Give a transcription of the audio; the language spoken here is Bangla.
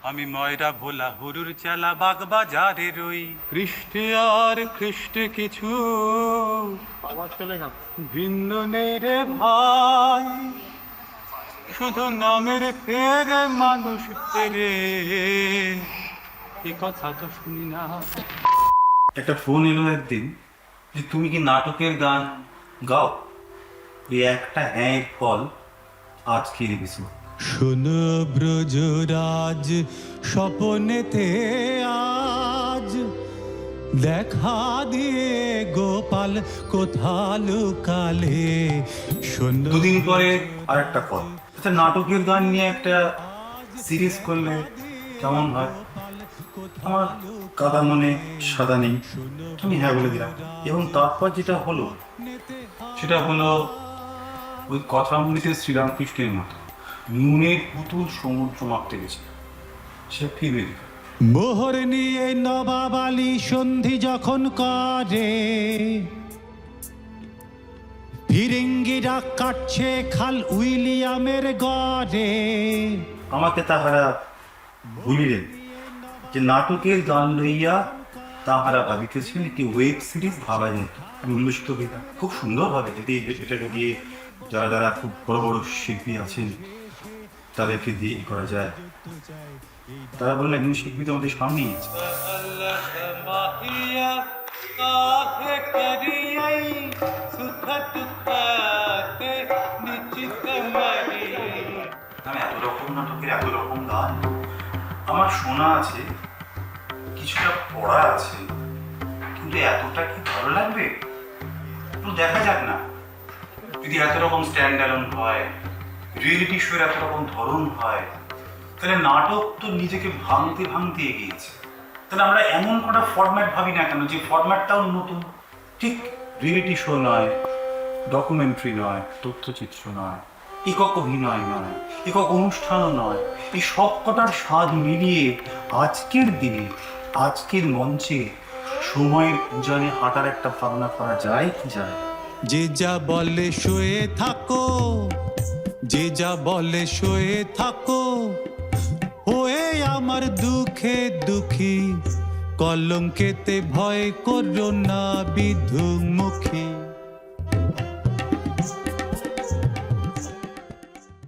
আমি ময়রা ভোলা হুরুর চালা বাগ বাজারে রই। খ্রিস্টে আর খ্রিস্টে কিছু ভিন্ন নেই রে ভাই, শুধু নামের ফেরে মানুষ ফেরে, এ কথা তো শুনি না। একটা ফোন এলো একদিন যে তুমি কি নাটকের গান গাও? এই একটা হ্যাঁ ফল আজ খেয়ে গেছি। শোনো ব্রজরাজ স্বপনেতে আজ দেখা দিয়ে গোপাল কোথা লুকালে। শোনো দুদিন পরে আর একটা ফল। আচ্ছা, নাটকের গান নিয়ে একটা সিরিজ করলে কেমন হয়? আমার কাদা মনে সাদা নেই, তুমি হ্যাঁ বলে দিলাম। এবং তারপর যেটা হলো সেটা হলো ওই কথামৃতে শ্রীরামকৃষ্ণের মতো নুনের পুতুল সমুদ্র মাপতে গেছে, সে ফিরবে। মোহর নিয়ে নবাব আলী সন্ধি যখন করে, ফিরিঙ্গিরা কাটছে খাল উইলিয়ামের গড়ে। আমাকে তাহারা ভুলিলেন যে নাটকের গান লইয়া তাহারা ভাবিতেছেন একটি ওয়েব সিরিজ ভাবা যেত। উল্লসিত বেতা খুব সুন্দরভাবে যদি এটাকে দিয়ে যারা যারা খুব বড় বড় শিল্পী আছেন তাদেরকে দিয়ে করা যায়। তারা বললেন একজন শিল্পী তো আমাদের সামনেই আছে। আমি এত রকম নাটকের এত রকম গান আমার শোনা আছে, কিছুটা পড়া আছে, কিন্তু এতটা কি ভালো লাগবে? একটু দেখা যাক না। যদি এত রকম স্ট্যান্ডার্ড হয়, রিয়েলিটি শোর এত রকম ধরন হয়, তাহলে নাটক তো নিজেকে ভাঙতে ভাঙতে এগিয়েছে। তাহলে আমরা এমন কটা ফরম্যাট ভাবি না কেন যে ফরম্যাটটাও নতুন? ঠিক রিয়েলিটি শো নয়, ডকুমেন্টারি নয়, তথ্যচিত্র নয়, একক অভিনয় নয়, একক অনুষ্ঠানও নয়, এই সব কটার স্বাদ মিলিয়ে আজকের দিনে আজকের মঞ্চে সময়ের উজানে হাঁটার একটা ভাবনা করা যায় কি যায়? যে যা বলে শুয়ে থাকো, যে যা বলে শুয়ে থাকো, হয়ে আমার দুঃখে দুঃখী, কলঙ্কেতে ভয় করো না বিধুমুখী।